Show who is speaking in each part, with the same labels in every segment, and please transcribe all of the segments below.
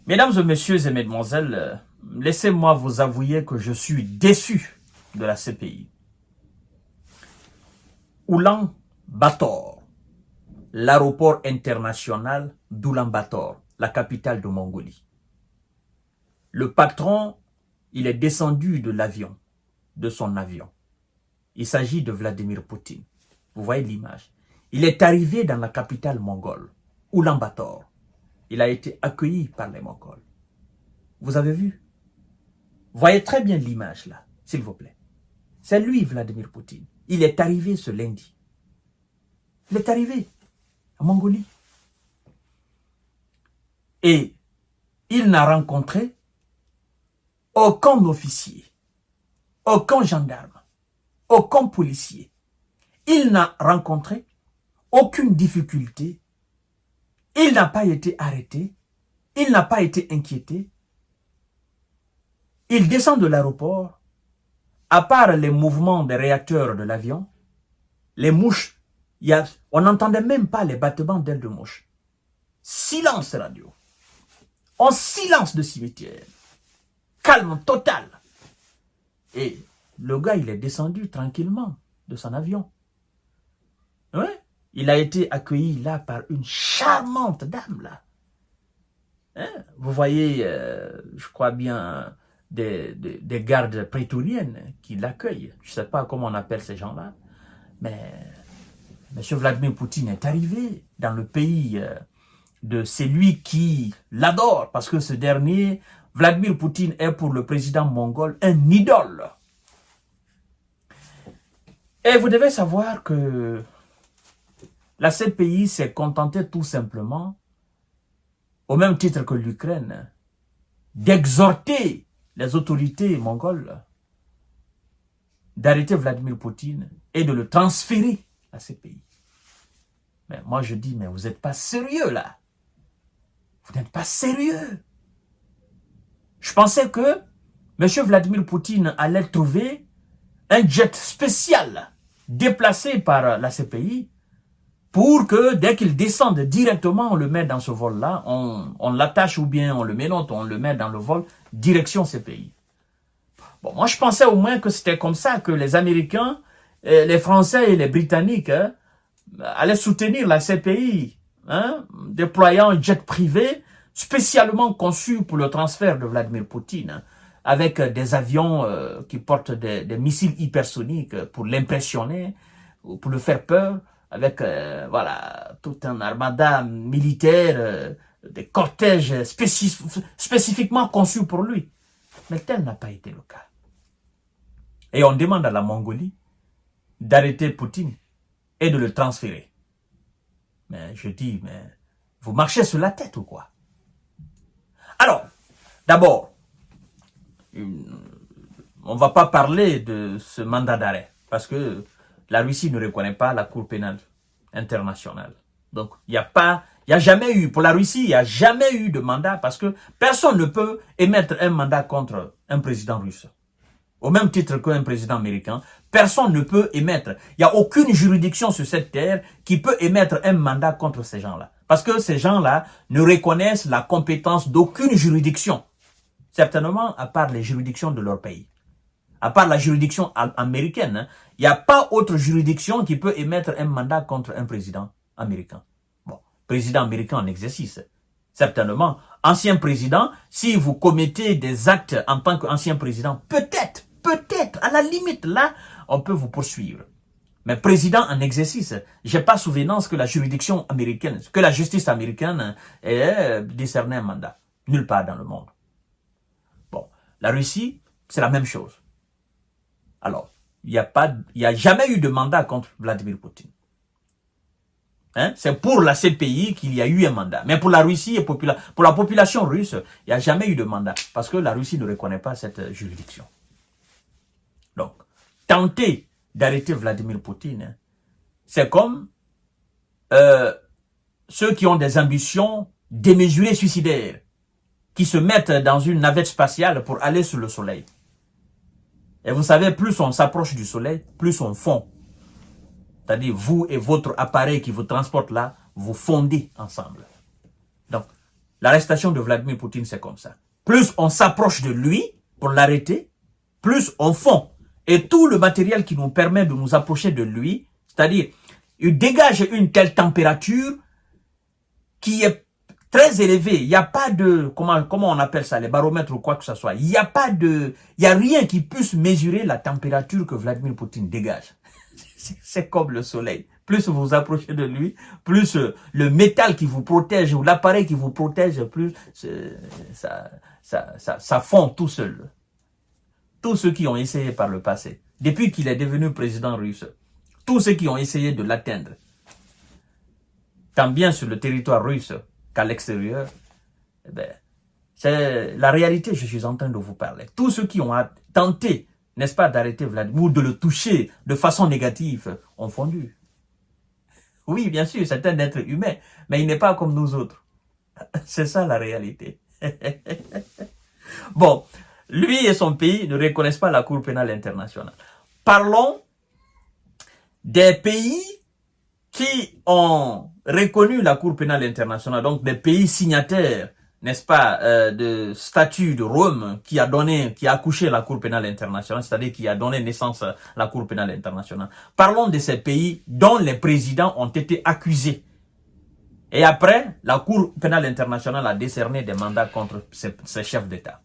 Speaker 1: Mesdames et messieurs et mesdemoiselles, laissez-moi vous avouer que je suis déçu de la CPI. Oulan-Bator, l'aéroport international d'Oulan-Bator, la capitale de Mongolie. Le patron, il est descendu de l'avion, de son avion. Il s'agit de Vladimir Poutine. Vous voyez l'image. Il est arrivé dans la capitale mongole, Oulan-Bator. Il a été accueilli par les Mongols. Vous avez vu? Voyez très bien l'image là, s'il vous plaît. C'est lui, Vladimir Poutine. Il est arrivé ce lundi. Il est arrivé en Mongolie. Et il n'a rencontré aucun officier, aucun gendarme, aucun policier. Il n'a rencontré aucune difficulté. Il n'a pas été arrêté. Il n'a pas été inquiété. Il descend de l'aéroport. À part les mouvements des réacteurs de l'avion, les mouches, on n'entendait même pas les battements d'ailes de mouche. Silence radio. En silence de cimetière. Calme total. Et le gars, il est descendu tranquillement de son avion. Ouais. Il a été accueilli là par une charmante dame là. Hein? Vous voyez, je crois bien, des gardes prétoriennes qui l'accueillent. Je ne sais pas comment on appelle ces gens-là. Mais M. Vladimir Poutine est arrivé dans le pays de celui qui l'adore. Parce que ce dernier, Vladimir Poutine, est pour le président mongol un idole. Et vous devez savoir que la CPI s'est contentée tout simplement, au même titre que l'Ukraine, d'exhorter les autorités mongoles d'arrêter Vladimir Poutine et de le transférer à la CPI. Mais moi je dis, mais vous n'êtes pas sérieux là. Vous n'êtes pas sérieux. Je pensais que M. Vladimir Poutine allait trouver un jet spécial déplacé par la CPI pour que dès qu'il descende directement, on le met dans ce vol-là, on l'attache ou bien on le ménote, on le met dans le vol, direction CPI. Bon, moi je pensais au moins que c'était comme ça que les Américains, les Français et les Britanniques allaient soutenir la CPI, déployant un jet privé spécialement conçu pour le transfert de Vladimir Poutine, avec des avions qui portent des missiles hypersoniques pour l'impressionner, pour le faire peur, avec voilà, tout un armada militaire, des cortèges spécifiquement conçus pour lui. Mais tel n'a pas été le cas. Et on demande à la Mongolie d'arrêter Poutine et de le transférer. Mais je dis, mais vous marchez sur la tête ou quoi? Alors, d'abord, on ne va pas parler de ce mandat d'arrêt, parce que la Russie ne reconnaît pas la Cour pénale internationale. Donc, il n'y a jamais eu, pour la Russie, il n'y a jamais eu de mandat, parce que personne ne peut émettre un mandat contre un président russe. Au même titre qu'un président américain, personne ne peut émettre. Il n'y a aucune juridiction sur cette terre qui peut émettre un mandat contre ces gens-là. Parce que ces gens-là ne reconnaissent la compétence d'aucune juridiction. Certainement, à part les juridictions de leur pays. À part la juridiction américaine, il n'y a pas autre juridiction qui peut émettre un mandat contre un président américain. Bon, président américain en exercice. Certainement, ancien président, si vous commettez des actes en tant qu'ancien président, peut-être, à la limite, là, on peut vous poursuivre. Mais président en exercice, j'ai pas souvenance que la juridiction américaine, que la justice américaine ait décerné un mandat. Nulle part dans le monde. Bon, la Russie, c'est la même chose. Alors, il n'y a jamais eu de mandat contre Vladimir Poutine. C'est pour la CPI qu'il y a eu un mandat. Mais pour la Russie et pour la population russe, il n'y a jamais eu de mandat. Parce que la Russie ne reconnaît pas cette juridiction. Donc, tenter d'arrêter Vladimir Poutine, c'est comme ceux qui ont des ambitions démesurées suicidaires, qui se mettent dans une navette spatiale pour aller sur le soleil. Et vous savez, plus on s'approche du soleil, plus on fond. C'est-à-dire, vous et votre appareil qui vous transporte là, vous fondez ensemble. Donc, L'arrestation de Vladimir Poutine, c'est comme ça. Plus on s'approche de lui pour l'arrêter, plus on fond. Et tout le matériel qui nous permet de nous approcher de lui, c'est-à-dire, il dégage une telle température qui est très élevée. Il n'y a pas de, comment on appelle ça, les baromètres ou quoi que ce soit. Il n'y a rien qui puisse mesurer la température que Vladimir Poutine dégage. C'est comme le soleil. Plus vous vous approchez de lui, plus le métal qui vous protège ou l'appareil qui vous protège, plus ça fond tout seul. Tous ceux qui ont essayé par le passé, depuis qu'il est devenu président russe, tous ceux qui ont essayé de l'atteindre, tant bien sur le territoire russe qu'à l'extérieur, eh ben, c'est la réalité, je suis en train de vous parler. Tous ceux qui ont tenté, n'est-ce pas, d'arrêter Vladimir ou de le toucher de façon négative, ont fondu. Oui, bien sûr, c'est un être humain, mais il n'est pas comme nous autres. C'est ça la réalité. Bon, lui et son pays ne reconnaissent pas la Cour pénale internationale. Parlons des pays qui ont reconnu la Cour pénale internationale, donc des pays signataires, n'est-ce pas, de statut de Rome qui a accouché la Cour pénale internationale, c'est-à-dire qui a donné naissance à la Cour pénale internationale. Parlons de ces pays dont les présidents ont été accusés. Et après, la Cour pénale internationale a décerné des mandats contre ces chefs d'État.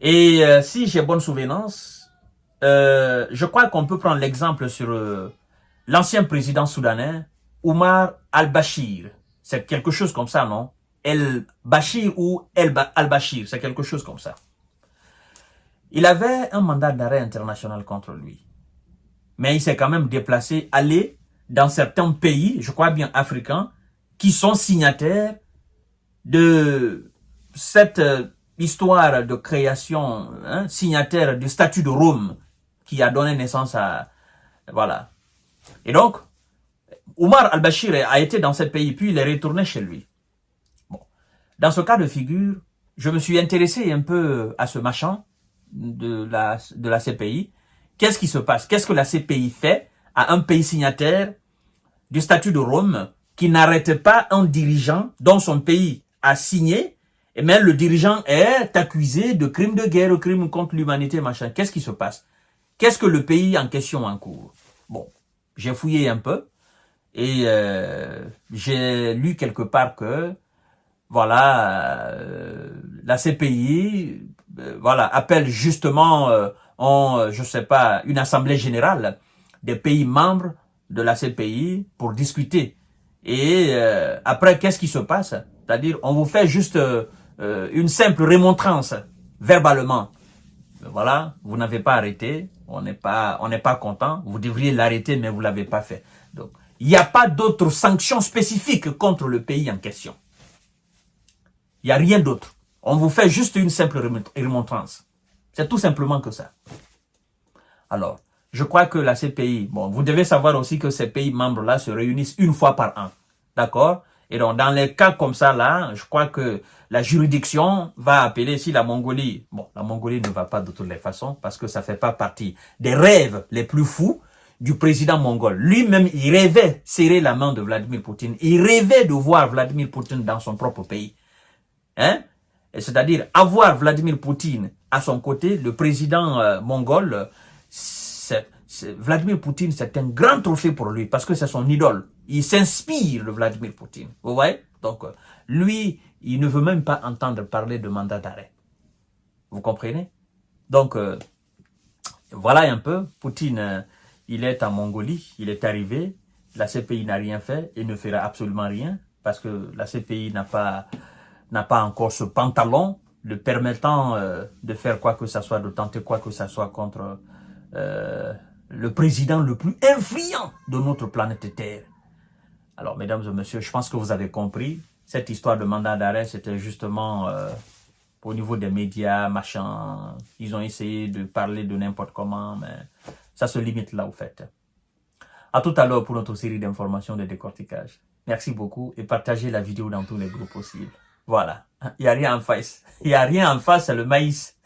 Speaker 1: Et si j'ai bonne souvenance, je crois qu'on peut prendre l'exemple sur l'ancien président soudanais, Omar al-Bashir. C'est quelque chose comme ça, non? El-Bashir ou al-Bashir, c'est quelque chose comme ça. Il avait un mandat d'arrêt international contre lui. Mais il s'est quand même déplacé, allé dans certains pays, je crois bien africains, qui sont signataires de cette histoire de création, signataire du statut de Rome, qui a donné naissance à... Voilà. Et donc, Omar al-Bashir a été dans ce pays, puis il est retourné chez lui. Bon. Dans ce cas de figure, je me suis intéressé un peu à ce machin de la CPI. Qu'est-ce qui se passe? Qu'est-ce que la CPI fait à un pays signataire du statut de Rome qui n'arrête pas un dirigeant dont son pays a signé, et même le dirigeant est accusé de crimes de guerre, crimes contre l'humanité, machin. Qu'est-ce qui se passe? Qu'est-ce que le pays en question encourt? Bon, j'ai fouillé un peu et j'ai lu quelque part que, voilà, la CPI, voilà, appelle justement, je sais pas, une assemblée générale des pays membres de la CPI pour discuter. Et après, qu'est-ce qui se passe? C'est-à-dire, on vous fait juste une simple remontrance verbalement. Voilà, vous n'avez pas arrêté, on n'est pas content, vous devriez l'arrêter, mais vous ne l'avez pas fait. Donc, il n'y a pas d'autres sanctions spécifiques contre le pays en question. Il n'y a rien d'autre. On vous fait juste une simple remontrance. C'est tout simplement que ça. Alors, je crois que la CPI, bon, vous devez savoir aussi que ces pays membres-là se réunissent une fois par an. D'accord? Et donc, dans les cas comme ça, là, je crois que la juridiction va appeler, si la Mongolie, bon, la Mongolie ne va pas de toutes les façons, parce que ça fait pas partie des rêves les plus fous du président mongol. Lui-même, il rêvait serrer la main de Vladimir Poutine. Il rêvait de voir Vladimir Poutine dans son propre pays. Hein? C'est-à-dire, avoir Vladimir Poutine à son côté, le président mongol, Vladimir Poutine, c'est un grand trophée pour lui, parce que c'est son idole. Il s'inspire de Vladimir Poutine. Vous voyez? Donc, lui, il ne veut même pas entendre parler de mandat d'arrêt. Vous comprenez? Donc, voilà un peu. Poutine, il est en Mongolie, il est arrivé. La CPI n'a rien fait et ne fera absolument rien, parce que la CPI n'a pas encore ce pantalon le permettant de faire quoi que ce soit, de tenter quoi que ce soit contre le président le plus influent de notre planète Terre. Alors, mesdames et messieurs, je pense que vous avez compris. Cette histoire de mandat d'arrêt, c'était justement au niveau des médias, machin. Ils ont essayé de parler de n'importe comment, mais ça se limite là, au fait. À tout à l'heure pour notre série d'informations de décortiquage. Merci beaucoup et partagez la vidéo dans tous les groupes possibles. Voilà. Il n'y a rien en face. Il n'y a rien en face, c'est le maïs.